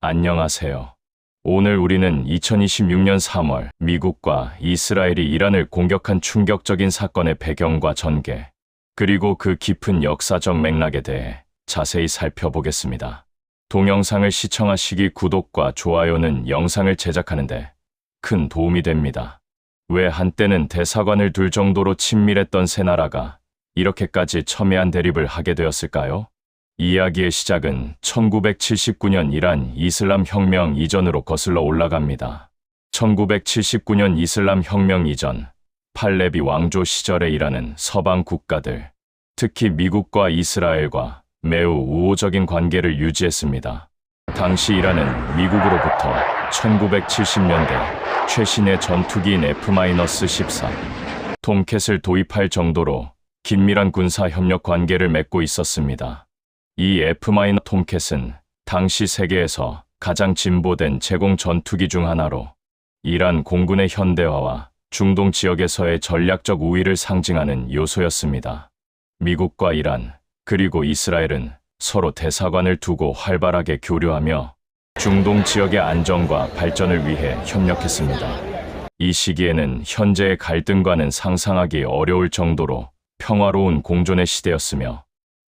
안녕하세요. 오늘 우리는 2026년 3월 미국과 이스라엘이 이란을 공격한 충격적인 사건의 배경과 전개, 그리고 그 깊은 역사적 맥락에 대해 자세히 살펴보겠습니다. 동영상을 시청하시기 구독과 좋아요는 영상을 제작하는데 큰 도움이 됩니다. 왜 한때는 대사관을 둘 정도로 친밀했던 세 나라가 이렇게까지 첨예한 대립을 하게 되었을까요? 이야기의 시작은 1979년 이란 이슬람 혁명 이전으로 거슬러 올라갑니다. 1979년 이슬람 혁명 이전, 팔레비 왕조 시절의 이란은 서방 국가들, 특히 미국과 이스라엘과 매우 우호적인 관계를 유지했습니다. 당시 이란은 미국으로부터 1970년대 최신의 전투기인 F-14 톰캣을 도입할 정도로 긴밀한 군사 협력 관계를 맺고 있었습니다. 이 F-톰캣은 당시 세계에서 가장 진보된 제공 전투기 중 하나로 이란 공군의 현대화와 중동 지역에서의 전략적 우위를 상징하는 요소였습니다. 미국과 이란, 그리고 이스라엘은 서로 대사관을 두고 활발하게 교류하며 중동 지역의 안정과 발전을 위해 협력했습니다. 이 시기에는 현재의 갈등과는 상상하기 어려울 정도로 평화로운 공존의 시대였으며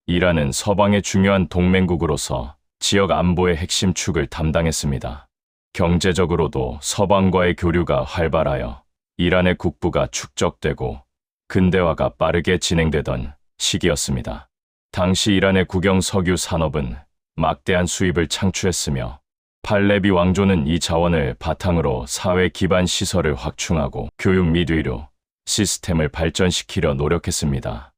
이란은 서방의 중요한 동맹국으로서 지역 안보의 핵심 축을 담당했습니다. 경제적으로도 서방과의 교류가 활발하여 이란의 국부가 축적되고 근대화가 빠르게 진행되던 시기였습니다. 당시 이란의 국영 석유 산업은 막대한 수입을 창출했으며 팔레비 왕조는 이 자원을 바탕으로 사회 기반 시설을 확충하고 교육 및 의료 시스템을 발전시키려 노력했습니다.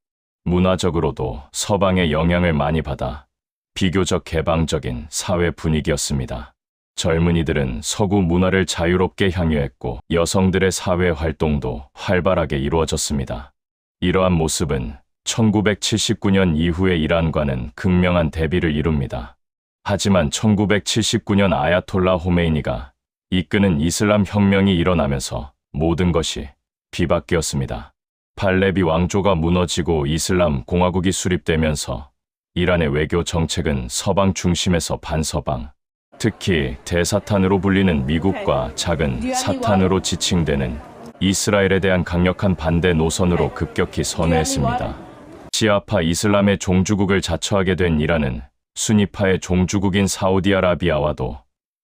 문화적으로도 서방의 영향을 많이 받아 비교적 개방적인 사회 분위기였습니다. 젊은이들은 서구 문화를 자유롭게 향유했고 여성들의 사회 활동도 활발하게 이루어졌습니다. 이러한 모습은 1979년 이후의 이란과는 극명한 대비를 이룹니다. 하지만 1979년 아야톨라 호메이니가 이끄는 이슬람 혁명이 일어나면서 모든 것이 뒤바뀌었습니다. 팔레비 왕조가 무너지고 이슬람 공화국이 수립되면서 이란의 외교 정책은 서방 중심에서 반서방, 특히 대사탄으로 불리는 미국과 작은 사탄으로 지칭되는 이스라엘에 대한 강력한 반대 노선으로 급격히 선회했습니다. 시아파 이슬람의 종주국을 자처하게 된 이란은 수니파의 종주국인 사우디아라비아와도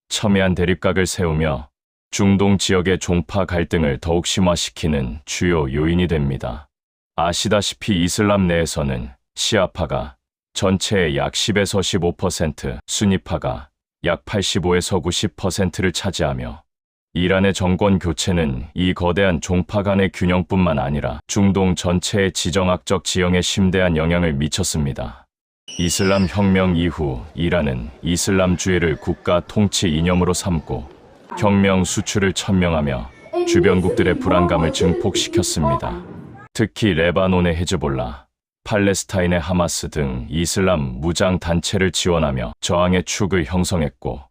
첨예한 대립각을 세우며 중동 지역의 종파 갈등을 더욱 심화시키는 주요 요인이 됩니다. 아시다시피 이슬람 내에서는 시아파가 전체의 약 10에서 15%, 수니파가 약 85에서 90%를 차지하며 이란의 정권 교체는 이 거대한 종파 간의 균형뿐만 아니라 중동 전체의 지정학적 지형에 심대한 영향을 미쳤습니다. 이슬람 혁명 이후 이란은 이슬람주의를 국가 통치 이념으로 삼고 혁명 수출을 천명하며 주변국들의 불안감을 증폭시켰습니다. 특히 레바논의 헤즈볼라, 팔레스타인의 하마스 등 이슬람 무장 단체를 지원하며 저항의 축을 형성했고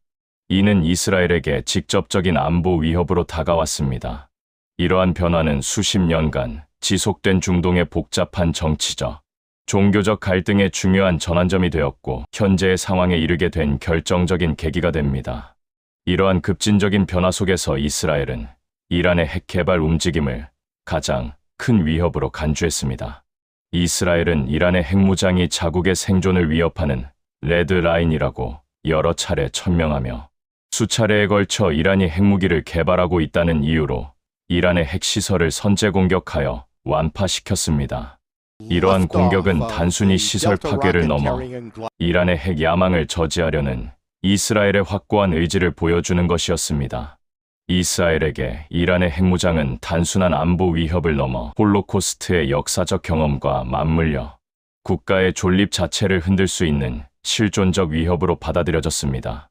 이는 이스라엘에게 직접적인 안보 위협으로 다가왔습니다. 이러한 변화는 수십 년간 지속된 중동의 복잡한 정치적, 종교적 갈등의 중요한 전환점이 되었고 현재의 상황에 이르게 된 결정적인 계기가 됩니다. 이러한 급진적인 변화 속에서 이스라엘은 이란의 핵 개발 움직임을 가장 큰 위협으로 간주했습니다. 이스라엘은 이란의 핵무장이 자국의 생존을 위협하는 레드라인이라고 여러 차례 천명하며 수차례에 걸쳐 이란이 핵무기를 개발하고 있다는 이유로 이란의 핵시설을 선제 공격하여 완파시켰습니다. 이러한 공격은 단순히 시설 파괴를 넘어 이란의 핵 야망을 저지하려는 이스라엘의 확고한 의지를 보여주는 것이었습니다. 이스라엘에게 이란의 핵무장은 단순한 안보 위협을 넘어 홀로코스트의 역사적 경험과 맞물려 국가의 존립 자체를 흔들 수 있는 실존적 위협으로 받아들여졌습니다.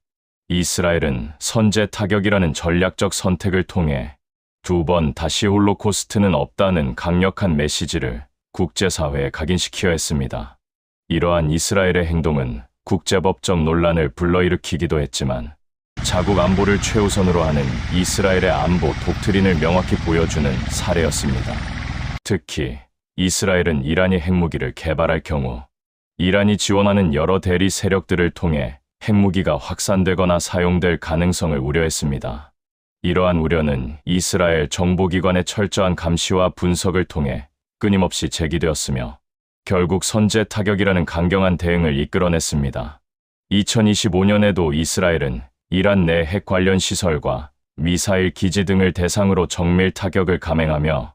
이스라엘은 선제 타격이라는 전략적 선택을 통해 두 번 다시 홀로코스트는 없다는 강력한 메시지를 국제사회에 각인시켜야 했습니다. 이러한 이스라엘의 행동은 국제법적 논란을 불러일으키기도 했지만 자국 안보를 최우선으로 하는 이스라엘의 안보 독트린을 명확히 보여주는 사례였습니다. 특히 이스라엘은 이란이 핵무기를 개발할 경우 이란이 지원하는 여러 대리 세력들을 통해 핵무기가 확산되거나 사용될 가능성을 우려했습니다. 이러한 우려는 이스라엘 정보기관의 철저한 감시와 분석을 통해 끊임없이 제기되었으며 결국 선제 타격이라는 강경한 대응을 이끌어냈습니다. 2025년에도 이스라엘은 이란 내 핵 관련 시설과 미사일 기지 등을 대상으로 정밀 타격을 감행하며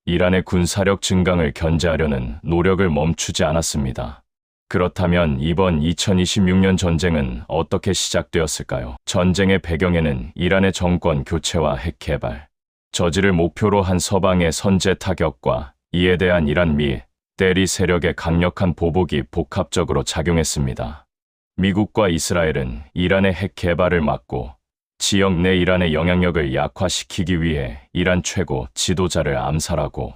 이란의 군사력 증강을 견제하려는 노력을 멈추지 않았습니다. 그렇다면 이번 2026년 전쟁은 어떻게 시작되었을까요? 전쟁의 배경에는 이란의 정권 교체와 핵 개발, 저지를 목표로 한 서방의 선제 타격과 이에 대한 이란 미 대리 세력의 강력한 보복이 복합적으로 작용했습니다. 미국과 이스라엘은 이란의 핵 개발을 막고 지역 내 이란의 영향력을 약화시키기 위해 이란 최고 지도자를 암살하고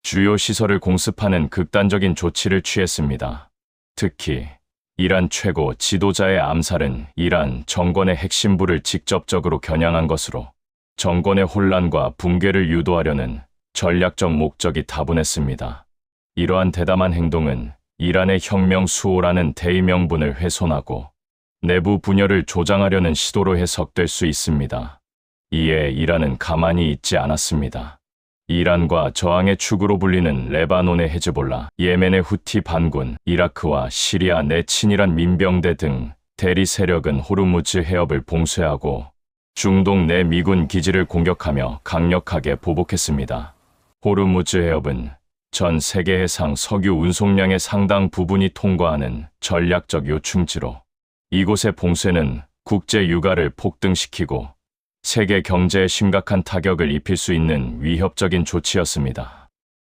주요 시설을 공습하는 극단적인 조치를 취했습니다. 특히 이란 최고 지도자의 암살은 이란 정권의 핵심부를 직접적으로 겨냥한 것으로 정권의 혼란과 붕괴를 유도하려는 전략적 목적이 다분했습니다. 이러한 대담한 행동은 이란의 혁명 수호라는 대의 명분을 훼손하고 내부 분열을 조장하려는 시도로 해석될 수 있습니다. 이에 이란은 가만히 있지 않았습니다. 이란과 저항의 축으로 불리는 레바논의 헤즈볼라, 예멘의 후티 반군, 이라크와 시리아 내 친이란 민병대 등 대리 세력은 호르무즈 해협을 봉쇄하고 중동 내 미군 기지를 공격하며 강력하게 보복했습니다. 호르무즈 해협은 전 세계 해상 석유 운송량의 상당 부분이 통과하는 전략적 요충지로 이곳의 봉쇄는 국제 유가를 폭등시키고 세계 경제에 심각한 타격을 입힐 수 있는 위협적인 조치였습니다.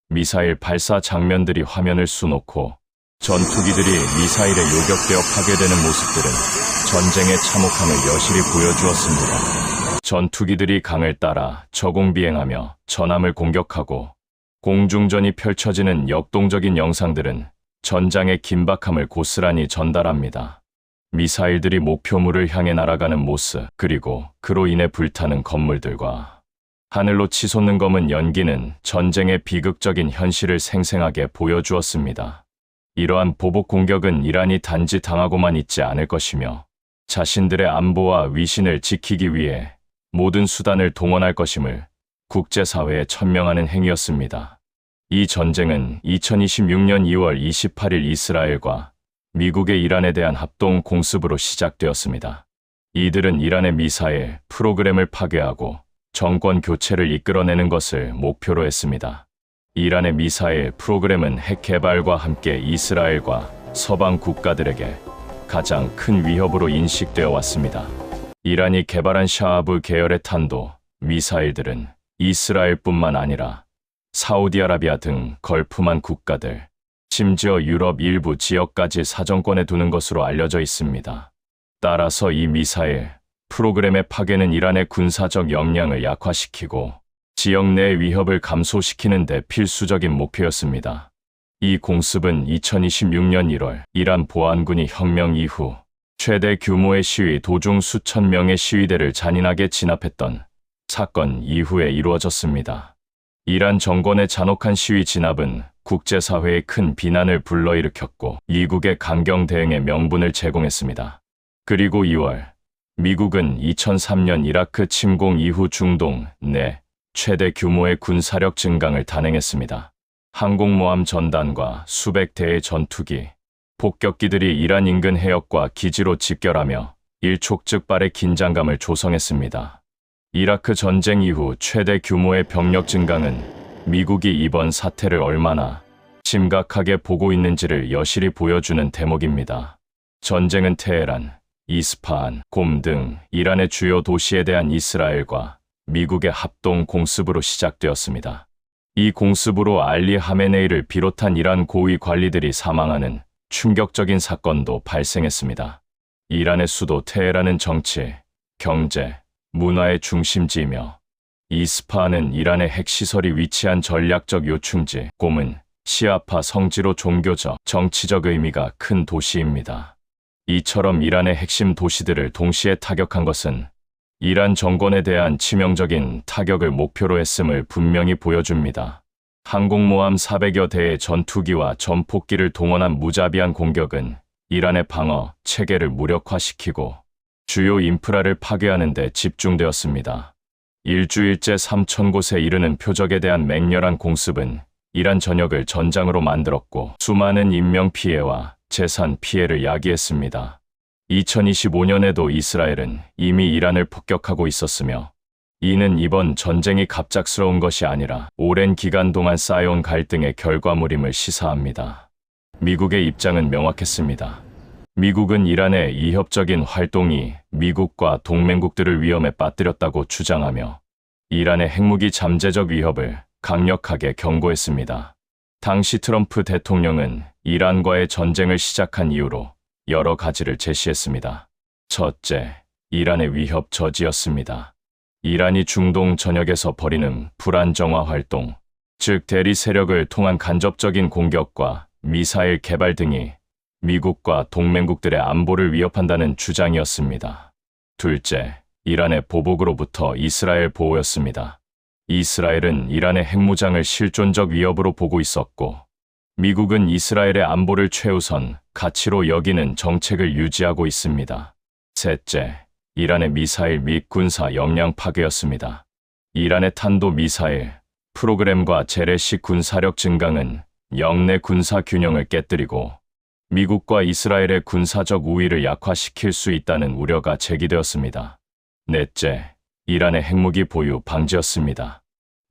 미사일 발사 장면들이 화면을 수놓고 전투기들이 미사일에 요격되어 파괴되는 모습들은 전쟁의 참혹함을 여실히 보여주었습니다. 전투기들이 강을 따라 저공 비행하며 전함을 공격하고 공중전이 펼쳐지는 역동적인 영상들은 전장의 긴박함을 고스란히 전달합니다. 미사일들이 목표물을 향해 날아가는 모습, 그리고 그로 인해 불타는 건물들과 하늘로 치솟는 검은 연기는 전쟁의 비극적인 현실을 생생하게 보여주었습니다. 이러한 보복 공격은 이란이 단지 당하고만 있지 않을 것이며 자신들의 안보와 위신을 지키기 위해 모든 수단을 동원할 것임을 국제사회에 천명하는 행위였습니다. 이 전쟁은 2026년 2월 28일 이스라엘과 미국의 이란에 대한 합동 공습으로 시작되었습니다. 이들은 이란의 미사일 프로그램을 파괴하고 정권 교체를 이끌어내는 것을 목표로 했습니다. 이란의 미사일 프로그램은 핵 개발과 함께 이스라엘과 서방 국가들에게 가장 큰 위협으로 인식되어 왔습니다. 이란이 개발한 샤하브 계열의 탄도 미사일들은 이스라엘뿐만 아니라 사우디아라비아 등 걸프만 국가들, 심지어 유럽 일부 지역까지 사정권에 두는 것으로 알려져 있습니다. 따라서 이 미사일 프로그램의 파괴는 이란의 군사적 역량을 약화시키고 지역 내 위협을 감소시키는 데 필수적인 목표였습니다. 이 공습은 2026년 1월 이란 보안군이 혁명 이후 최대 규모의 시위 도중 수천 명의 시위대를 잔인하게 진압했던 사건 이후에 이루어졌습니다. 이란 정권의 잔혹한 시위 진압은 국제사회의 큰 비난을 불러일으켰고 미국의 강경 대응의 명분을 제공했습니다. 그리고 2월, 미국은 2003년 이라크 침공 이후 중동 내 최대 규모의 군사력 증강을 단행했습니다. 항공모함 전단과 수백 대의 전투기, 폭격기들이 이란 인근 해역과 기지로 집결하며 일촉즉발의 긴장감을 조성했습니다. 이라크 전쟁 이후 최대 규모의 병력 증강은 미국이 이번 사태를 얼마나 심각하게 보고 있는지를 여실히 보여주는 대목입니다. 전쟁은 테헤란, 이스파한, 곰 등 이란의 주요 도시에 대한 이스라엘과 미국의 합동 공습으로 시작되었습니다. 이 공습으로 알리 하메네이를 비롯한 이란 고위 관리들이 사망하는 충격적인 사건도 발생했습니다. 이란의 수도 테헤란은 정치, 경제, 문화의 중심지이며 이스파한은 이란의 핵시설이 위치한 전략적 요충지, 곰은 시아파 성지로 종교적, 정치적 의미가 큰 도시입니다. 이처럼 이란의 핵심 도시들을 동시에 타격한 것은 이란 정권에 대한 치명적인 타격을 목표로 했음을 분명히 보여줍니다. 항공모함 400여 대의 전투기와 전폭기를 동원한 무자비한 공격은 이란의 방어 체계를 무력화시키고 주요 인프라를 파괴하는 데 집중되었습니다. 일주일째 3,000곳에 이르는 표적에 대한 맹렬한 공습은 이란 전역을 전장으로 만들었고 수많은 인명피해와 재산 피해를 야기했습니다. 2025년에도 이스라엘은 이미 이란을 폭격하고 있었으며 이는 이번 전쟁이 갑작스러운 것이 아니라 오랜 기간 동안 쌓여온 갈등의 결과물임을 시사합니다. 미국의 입장은 명확했습니다. 미국은 이란의 이협적인 활동이 미국과 동맹국들을 위험에 빠뜨렸다고 주장하며 이란의 핵무기 잠재적 위협을 강력하게 경고했습니다. 당시 트럼프 대통령은 이란과의 전쟁을 시작한 이유로 여러 가지를 제시했습니다. 첫째, 이란의 위협 저지였습니다. 이란이 중동 전역에서 벌이는 불안정화 활동, 즉 대리 세력을 통한 간접적인 공격과 미사일 개발 등이 미국과 동맹국들의 안보를 위협한다는 주장이었습니다. 둘째, 이란의 보복으로부터 이스라엘 보호였습니다. 이스라엘은 이란의 핵무장을 실존적 위협으로 보고 있었고 미국은 이스라엘의 안보를 최우선 가치로 여기는 정책을 유지하고 있습니다. 셋째, 이란의 미사일 및 군사 역량 파괴였습니다. 이란의 탄도 미사일 프로그램과 재래식 군사력 증강은 영내 군사 균형을 깨뜨리고 미국과 이스라엘의 군사적 우위를 약화시킬 수 있다는 우려가 제기되었습니다. 넷째, 이란의 핵무기 보유 방지였습니다.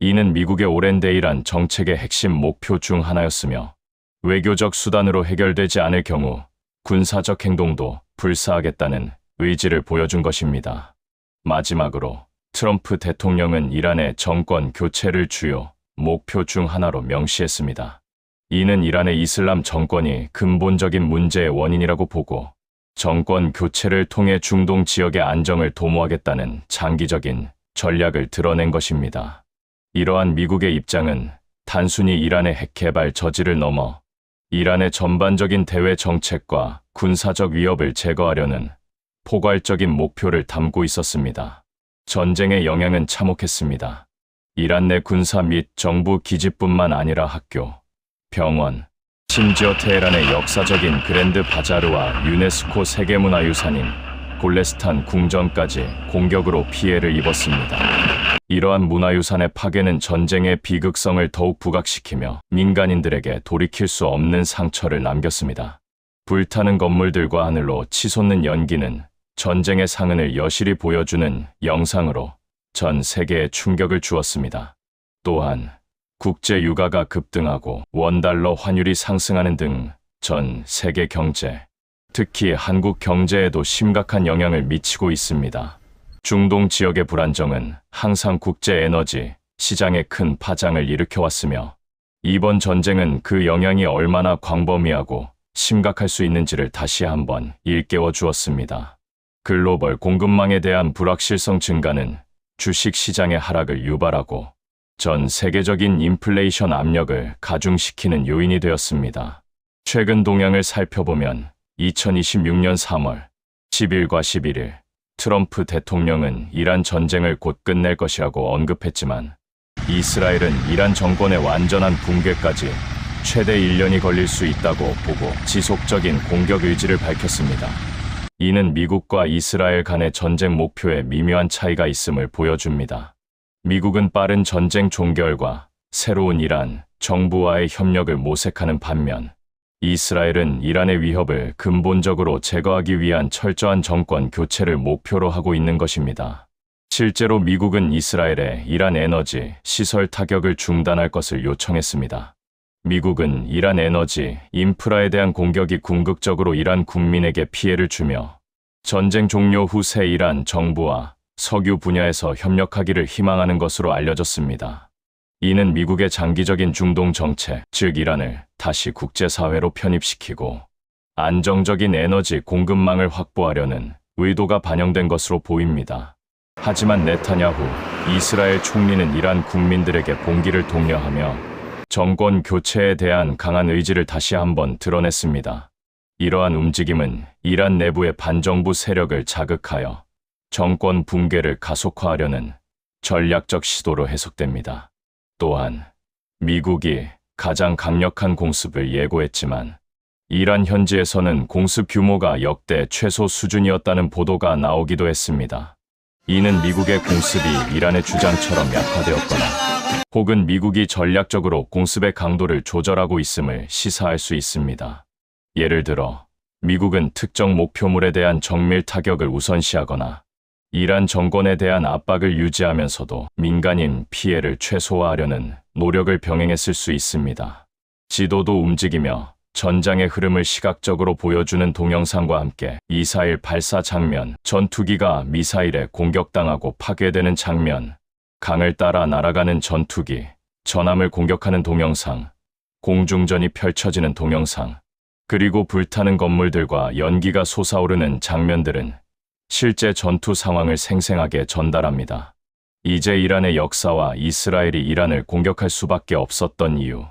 이는 미국의 오랜 대이란 정책의 핵심 목표 중 하나였으며 외교적 수단으로 해결되지 않을 경우 군사적 행동도 불사하겠다는 의지를 보여준 것입니다. 마지막으로 트럼프 대통령은 이란의 정권 교체를 주요 목표 중 하나로 명시했습니다. 이는 이란의 이슬람 정권이 근본적인 문제의 원인이라고 보고 정권 교체를 통해 중동 지역의 안정을 도모하겠다는 장기적인 전략을 드러낸 것입니다. 이러한 미국의 입장은 단순히 이란의 핵 개발 저지를 넘어 이란의 전반적인 대외 정책과 군사적 위협을 제거하려는 포괄적인 목표를 담고 있었습니다. 전쟁의 영향은 참혹했습니다. 이란 내 군사 및 정부 기지뿐만 아니라 학교, 병원, 심지어 테헤란의 역사적인 그랜드 바자르와 유네스코 세계문화유산인 골레스탄 궁전까지 공격으로 피해를 입었습니다. 이러한 문화유산의 파괴는 전쟁의 비극성을 더욱 부각시키며 민간인들에게 돌이킬 수 없는 상처를 남겼습니다. 불타는 건물들과 하늘로 치솟는 연기는 전쟁의 상흔을 여실히 보여주는 영상으로 전 세계에 충격을 주었습니다. 또한 국제 유가가 급등하고 원달러 환율이 상승하는 등 전 세계 경제, 특히 한국 경제에도 심각한 영향을 미치고 있습니다. 중동 지역의 불안정은 항상 국제 에너지 시장에 큰 파장을 일으켜왔으며 이번 전쟁은 그 영향이 얼마나 광범위하고 심각할 수 있는지를 다시 한번 일깨워 주었습니다. 글로벌 공급망에 대한 불확실성 증가는 주식 시장의 하락을 유발하고 전 세계적인 인플레이션 압력을 가중시키는 요인이 되었습니다. 최근 동향을 살펴보면 2026년 3월 10일과 11일 트럼프 대통령은 이란 전쟁을 곧 끝낼 것이라고 언급했지만 이스라엘은 이란 정권의 완전한 붕괴까지 최대 1년이 걸릴 수 있다고 보고 지속적인 공격 의지를 밝혔습니다. 이는 미국과 이스라엘 간의 전쟁 목표에 미묘한 차이가 있음을 보여줍니다. 미국은 빠른 전쟁 종결과 새로운 이란 정부와의 협력을 모색하는 반면 이스라엘은 이란의 위협을 근본적으로 제거하기 위한 철저한 정권 교체를 목표로 하고 있는 것입니다. 실제로 미국은 이스라엘에 이란 에너지 시설 타격을 중단할 것을 요청했습니다. 미국은 이란 에너지 인프라에 대한 공격이 궁극적으로 이란 국민에게 피해를 주며 전쟁 종료 후 새 이란 정부와 석유 분야에서 협력하기를 희망하는 것으로 알려졌습니다. 이는 미국의 장기적인 중동 정책, 즉 이란을 다시 국제사회로 편입시키고 안정적인 에너지 공급망을 확보하려는 의도가 반영된 것으로 보입니다. 하지만 네타냐후 이스라엘 총리는 이란 국민들에게 봉기를 독려하며 정권 교체에 대한 강한 의지를 다시 한번 드러냈습니다. 이러한 움직임은 이란 내부의 반정부 세력을 자극하여 정권 붕괴를 가속화하려는 전략적 시도로 해석됩니다. 또한 미국이 가장 강력한 공습을 예고했지만 이란 현지에서는 공습 규모가 역대 최소 수준이었다는 보도가 나오기도 했습니다. 이는 미국의 공습이 이란의 주장처럼 약화되었거나 혹은 미국이 전략적으로 공습의 강도를 조절하고 있음을 시사할 수 있습니다. 예를 들어 미국은 특정 목표물에 대한 정밀 타격을 우선시하거나 이란 정권에 대한 압박을 유지하면서도 민간인 피해를 최소화하려는 노력을 병행했을 수 있습니다. 지도도 움직이며 전장의 흐름을 시각적으로 보여주는 동영상과 함께 미사일 발사 장면, 전투기가 미사일에 공격당하고 파괴되는 장면, 강을 따라 날아가는 전투기, 전함을 공격하는 동영상, 공중전이 펼쳐지는 동영상, 그리고 불타는 건물들과 연기가 솟아오르는 장면들은 실제 전투 상황을 생생하게 전달합니다. 이제 이란의 역사와 이스라엘이 이란을 공격할 수밖에 없었던 이유,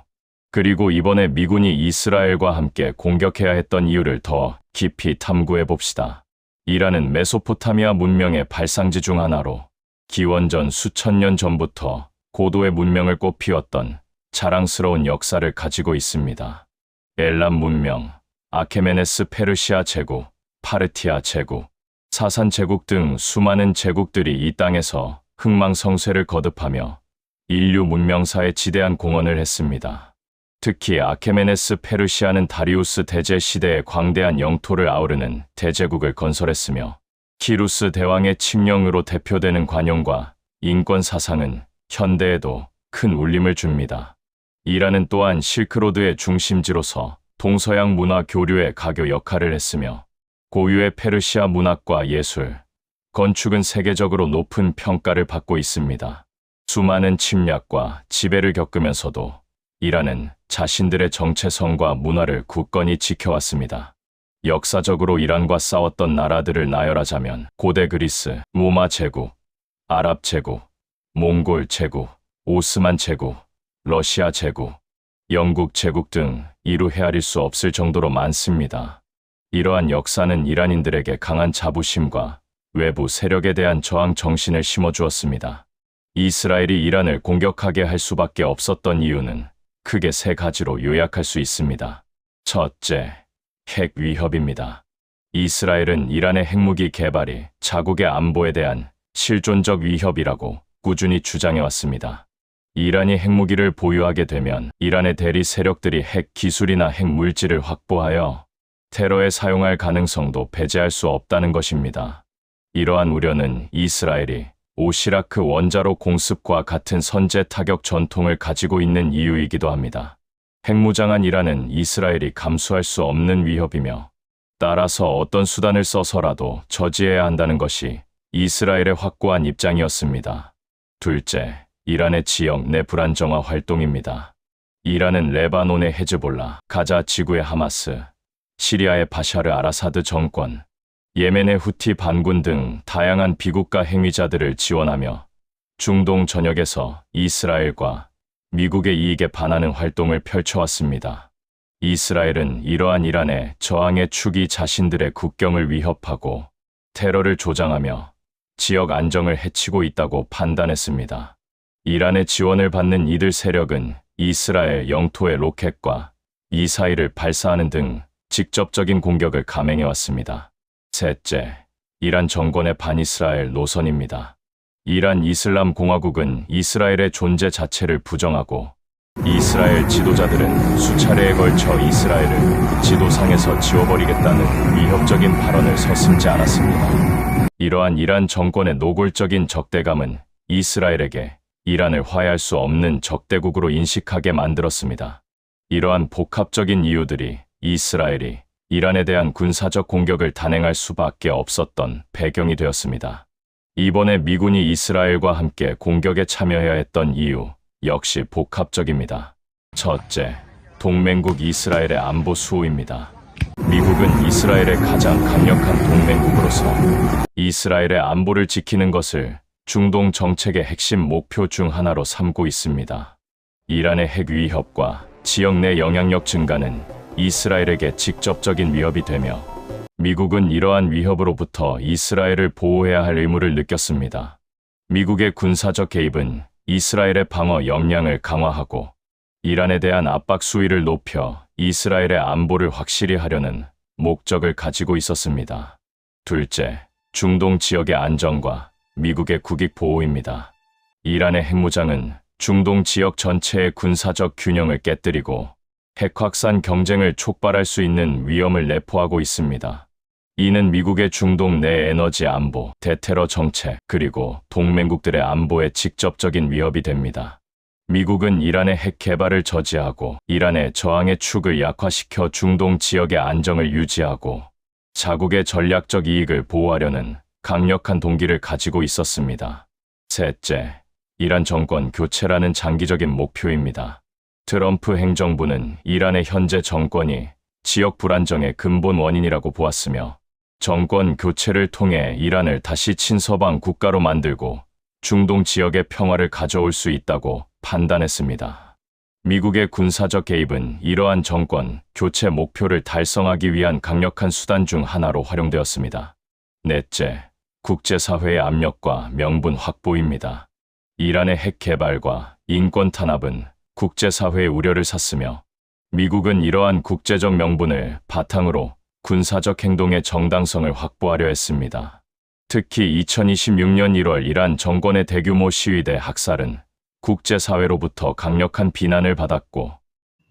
그리고 이번에 미군이 이스라엘과 함께 공격해야 했던 이유를 더 깊이 탐구해 봅시다. 이란은 메소포타미아 문명의 발상지 중 하나로 기원전 수천 년 전부터 고도의 문명을 꽃피웠던 자랑스러운 역사를 가지고 있습니다. 엘람 문명, 아케메네스 페르시아 제국, 파르티아 제국, 사산 제국 등 수많은 제국들이 이 땅에서 흥망성쇠를 거듭하며 인류 문명사에 지대한 공헌을 했습니다. 특히 아케메네스 페르시아는 다리우스 대제 시대의 광대한 영토를 아우르는 대제국을 건설했으며 키루스 대왕의 칙령으로 대표되는 관용과 인권 사상은 현대에도 큰 울림을 줍니다. 이란은 또한 실크로드의 중심지로서 동서양 문화 교류의 가교 역할을 했으며 고유의 페르시아 문학과 예술, 건축은 세계적으로 높은 평가를 받고 있습니다. 수많은 침략과 지배를 겪으면서도 이란은 자신들의 정체성과 문화를 굳건히 지켜왔습니다. 역사적으로 이란과 싸웠던 나라들을 나열하자면 고대 그리스, 로마 제국, 아랍 제국, 몽골 제국, 오스만 제국, 러시아 제국, 영국 제국 등 이루 헤아릴 수 없을 정도로 많습니다. 이러한 역사는 이란인들에게 강한 자부심과 외부 세력에 대한 저항 정신을 심어주었습니다. 이스라엘이 이란을 공격하게 할 수밖에 없었던 이유는 크게 세 가지로 요약할 수 있습니다. 첫째, 핵 위협입니다. 이스라엘은 이란의 핵무기 개발이 자국의 안보에 대한 실존적 위협이라고 꾸준히 주장해왔습니다. 이란이 핵무기를 보유하게 되면 이란의 대리 세력들이 핵 기술이나 핵 물질을 확보하여 테러에 사용할 가능성도 배제할 수 없다는 것입니다. 이러한 우려는 이스라엘이 오시라크 원자로 공습과 같은 선제 타격 전통을 가지고 있는 이유이기도 합니다. 핵무장한 이란은 이스라엘이 감수할 수 없는 위협이며 따라서 어떤 수단을 써서라도 저지해야 한다는 것이 이스라엘의 확고한 입장이었습니다. 둘째, 이란의 지역 내 불안정화 활동입니다. 이란은 레바논의 헤즈볼라, 가자 지구의 하마스, 시리아의 바샤르 아라사드 정권, 예멘의 후티 반군 등 다양한 비국가 행위자들을 지원하며 중동 전역에서 이스라엘과 미국의 이익에 반하는 활동을 펼쳐왔습니다. 이스라엘은 이러한 이란의 저항의 축이 자신들의 국경을 위협하고 테러를 조장하며 지역 안정을 해치고 있다고 판단했습니다. 이란의 지원을 받는 이들 세력은 이스라엘 영토의 로켓과 미사일을 발사하는 등 직접적인 공격을 감행해왔습니다. 셋째, 이란 정권의 반이스라엘 노선입니다. 이란 이슬람 공화국은 이스라엘의 존재 자체를 부정하고 이스라엘 지도자들은 수차례에 걸쳐 이스라엘을 지도상에서 지워버리겠다는 위협적인 발언을 서슴지 않았습니다. 이러한 이란 정권의 노골적인 적대감은 이스라엘에게 이란을 화해할 수 없는 적대국으로 인식하게 만들었습니다. 이러한 복합적인 이유들이 이스라엘이 이란에 대한 군사적 공격을 단행할 수밖에 없었던 배경이 되었습니다. 이번에 미군이 이스라엘과 함께 공격에 참여해야 했던 이유 역시 복합적입니다. 첫째, 동맹국 이스라엘의 안보 수호입니다. 미국은 이스라엘의 가장 강력한 동맹국으로서 이스라엘의 안보를 지키는 것을 중동 정책의 핵심 목표 중 하나로 삼고 있습니다. 이란의 핵 위협과 지역 내 영향력 증가는 이스라엘에게 직접적인 위협이 되며 미국은 이러한 위협으로부터 이스라엘을 보호해야 할 의무를 느꼈습니다. 미국의 군사적 개입은 이스라엘의 방어 역량을 강화하고 이란에 대한 압박 수위를 높여 이스라엘의 안보를 확실히 하려는 목적을 가지고 있었습니다. 둘째, 중동 지역의 안정과 미국의 국익 보호입니다. 이란의 핵무장은 중동 지역 전체의 군사적 균형을 깨뜨리고 핵 확산 경쟁을 촉발할 수 있는 위험을 내포하고 있습니다. 이는 미국의 중동 내 에너지 안보, 대테러 정책, 그리고 동맹국들의 안보에 직접적인 위협이 됩니다. 미국은 이란의 핵 개발을 저지하고 이란의 저항의 축을 약화시켜 중동 지역의 안정을 유지하고 자국의 전략적 이익을 보호하려는 강력한 동기를 가지고 있었습니다. 셋째, 이란 정권 교체라는 장기적인 목표입니다. 트럼프 행정부는 이란의 현재 정권이 지역 불안정의 근본 원인이라고 보았으며 정권 교체를 통해 이란을 다시 친서방 국가로 만들고 중동 지역의 평화를 가져올 수 있다고 판단했습니다. 미국의 군사적 개입은 이러한 정권 교체 목표를 달성하기 위한 강력한 수단 중 하나로 활용되었습니다. 넷째, 국제사회의 압력과 명분 확보입니다. 이란의 핵 개발과 인권 탄압은 국제사회의 우려를 샀으며 미국은 이러한 국제적 명분을 바탕으로 군사적 행동의 정당성을 확보하려 했습니다. 특히 2026년 1월 이란 정권의 대규모 시위대 학살은 국제사회로부터 강력한 비난을 받았고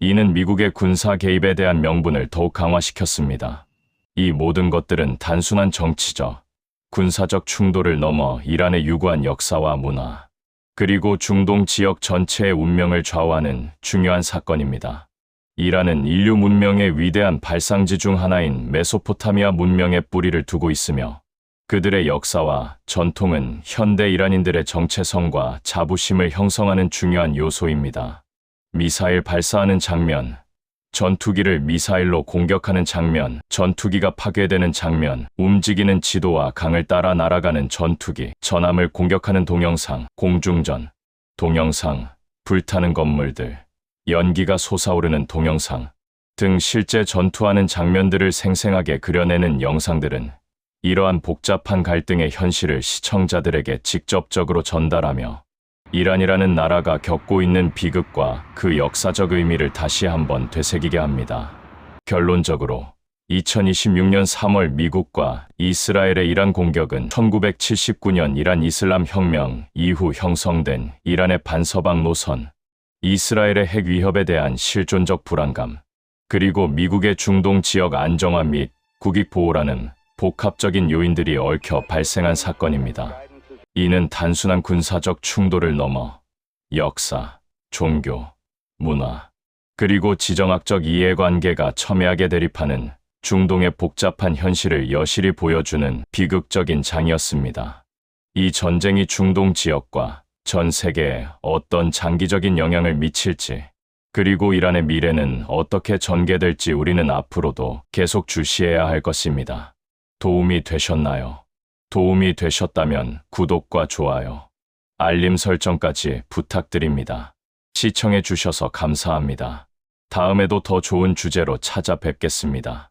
이는 미국의 군사 개입에 대한 명분을 더욱 강화시켰습니다. 이 모든 것들은 단순한 정치적, 군사적 충돌을 넘어 이란의 유구한 역사와 문화, 그리고 중동 지역 전체의 운명을 좌우하는 중요한 사건입니다. 이란은 인류 문명의 위대한 발상지 중 하나인 메소포타미아 문명에 뿌리를 두고 있으며 그들의 역사와 전통은 현대 이란인들의 정체성과 자부심을 형성하는 중요한 요소입니다. 미사일 발사하는 장면, 전투기를 미사일로 공격하는 장면, 전투기가 파괴되는 장면, 움직이는 지도와 강을 따라 날아가는 전투기, 전함을 공격하는 동영상, 공중전, 동영상, 불타는 건물들, 연기가 솟아오르는 동영상 등 실제 전투하는 장면들을 생생하게 그려내는 영상들은 이러한 복잡한 갈등의 현실을 시청자들에게 직접적으로 전달하며 이란이라는 나라가 겪고 있는 비극과 그 역사적 의미를 다시 한번 되새기게 합니다. 결론적으로 2026년 3월 미국과 이스라엘의 이란 공격은 1979년 이란 이슬람 혁명 이후 형성된 이란의 반서방 노선, 이스라엘의 핵 위협에 대한 실존적 불안감, 그리고 미국의 중동 지역 안정화 및 국익 보호라는 복합적인 요인들이 얽혀 발생한 사건입니다. 이는 단순한 군사적 충돌을 넘어 역사, 종교, 문화, 그리고 지정학적 이해관계가 첨예하게 대립하는 중동의 복잡한 현실을 여실히 보여주는 비극적인 장이었습니다. 이 전쟁이 중동 지역과 전 세계에 어떤 장기적인 영향을 미칠지, 그리고 이란의 미래는 어떻게 전개될지 우리는 앞으로도 계속 주시해야 할 것입니다. 도움이 되셨나요? 도움이 되셨다면 구독과 좋아요, 알림 설정까지 부탁드립니다. 시청해 주셔서 감사합니다. 다음에도 더 좋은 주제로 찾아뵙겠습니다.